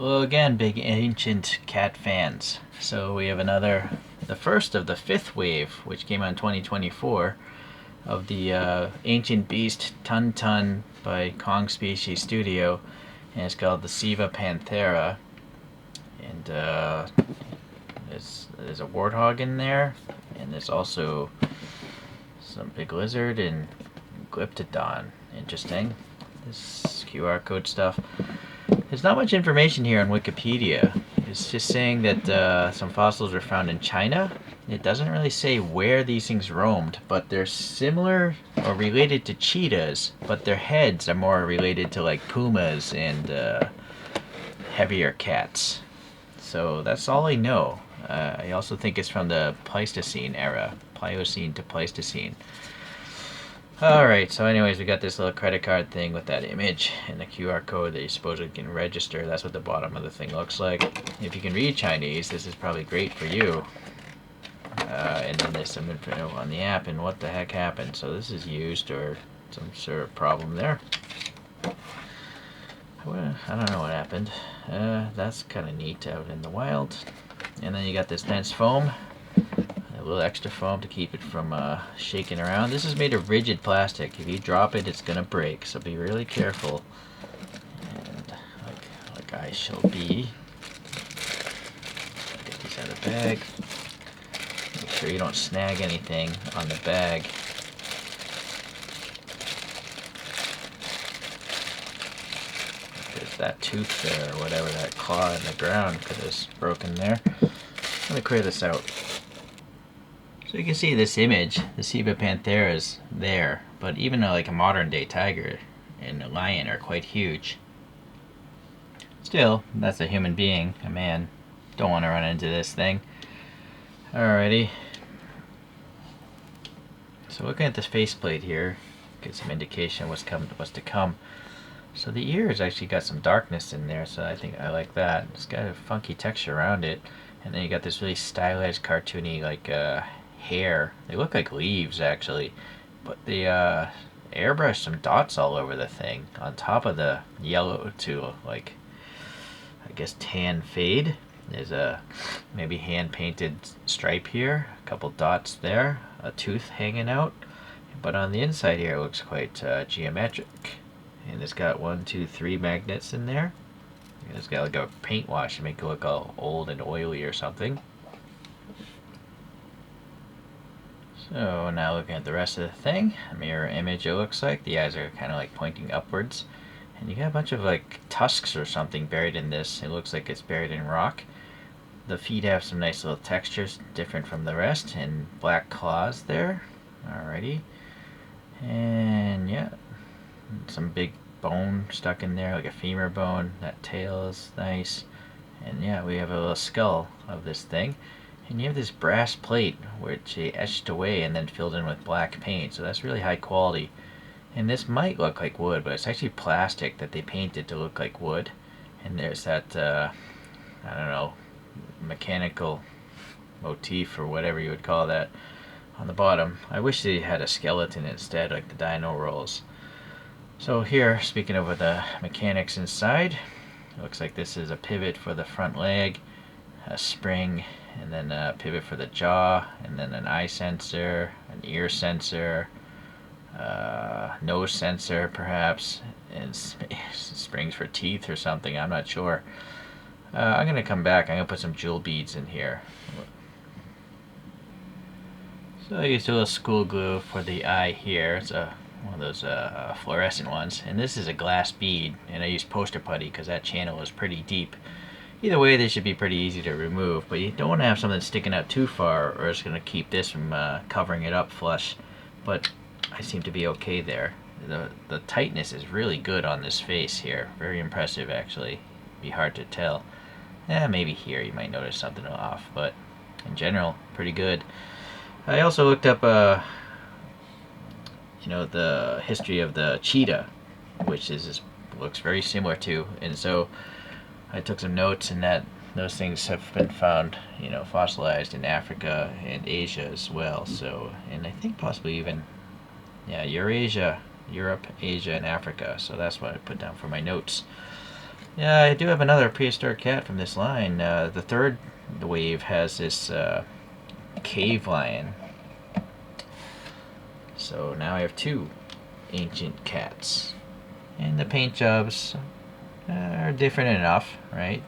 Hello again, big ancient cat fans. So we have the first of the fifth wave, which came out in 2024, of the ancient beast tonton by Kong Species Studio, and it's called the Sivapanthera. And there's a warthog in there, and there's also some big lizard and glyptodon. Interesting. This QR code stuff. There's not much information here on Wikipedia. It's just saying that some fossils were found in China. It doesn't really say where these things roamed, but they're similar or related to cheetahs, but their heads are more related to like pumas and heavier cats. So that's all I know. I also think it's from the Pleistocene era, Pliocene to Pleistocene. Alright, so anyways, we got this little credit card thing with that image and the QR code that you supposedly can register. That's what the bottom of the thing looks like. If you can read Chinese, this is probably great for you. And then there's some info on the app and what the heck happened. So this is used or some sort of problem there. I don't know what happened. That's kind of neat out in the wild. And then you got this dense foam. A little extra foam to keep it from shaking around. This is made of rigid plastic. If you drop it, it's gonna break, so be really careful. And like I shall be. Get these out of the bag. Make sure you don't snag anything on the bag. There's that tooth there, or whatever, that claw in the ground, because it's broken there. Let me clear this out. So you can see this image, the Sivapanthera is there, but even like a modern day tiger and a lion are quite huge. Still, that's a human being, a man. Don't want to run into this thing. Alrighty. So looking at this faceplate here, get some indication of what's to come. So the ear has actually got some darkness in there, so I think I like that. It's got a funky texture around it, and then you got this really stylized, cartoony like hair. They look like leaves actually, but they airbrushed some dots all over the thing on top of the yellow to like I guess tan fade. There's a maybe hand painted stripe here, a couple dots there, a tooth hanging out, but on the inside here it looks quite geometric. And it's got 1, 2, 3 magnets in there. And it's got like a paint wash to make it look all old and oily or something. So now looking at the rest of the thing, a mirror image it looks like. The eyes are kind of like pointing upwards. And you got a bunch of like tusks or something buried in this. It looks like it's buried in rock. The feet have some nice little textures, different from the rest, and black claws there. Alrighty. And yeah, some big bone stuck in there, like a femur bone. That tail is nice. And yeah, we have a little skull of this thing. And you have this brass plate which they etched away and then filled in with black paint, so that's really high quality. And this might look like wood, but it's actually plastic that they painted to look like wood. And there's that I don't know, mechanical motif or whatever you would call that on the bottom. I wish they had a skeleton instead, like the dino rolls. So here, speaking of the mechanics inside, it looks like this is a pivot for the front leg, a spring, and then a pivot for the jaw, and then an eye sensor, an ear sensor, nose sensor perhaps, and springs for teeth or something, I'm not sure. I'm going to come back, I'm going to put some jewel beads in here. So I used a little school glue for the eye here. It's one of those fluorescent ones, and this is a glass bead, and I used poster putty because that channel is pretty deep. Either way, they should be pretty easy to remove, but you don't want to have something sticking out too far or it's going to keep this from covering it up flush. But I seem to be okay there. The tightness is really good on this face here. Very impressive actually. Be hard to tell. Maybe here you might notice something off, but in general, pretty good. I also looked up the history of the cheetah, which looks very similar to, and so I took some notes, and that those things have been found, fossilized in Africa and Asia as well. So, and I think possibly even, Eurasia, Europe, Asia, and Africa. So that's what I put down for my notes. Yeah, I do have another prehistoric cat from this line. The third wave has this cave lion. So now I have two ancient cats. And the paint jobs are different enough, right?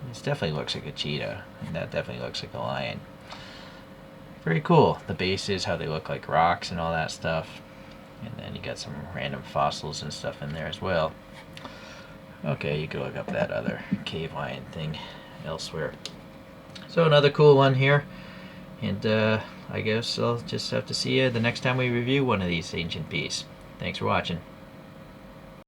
This definitely looks like a cheetah, and that definitely looks like a lion. Very cool. The bases, how they look like rocks and all that stuff. And then you got some random fossils and stuff in there as well. Okay, you can look up that other cave lion thing elsewhere. So another cool one here. And I guess I'll just have to see you the next time we review one of these ancient pieces. Thanks for watching.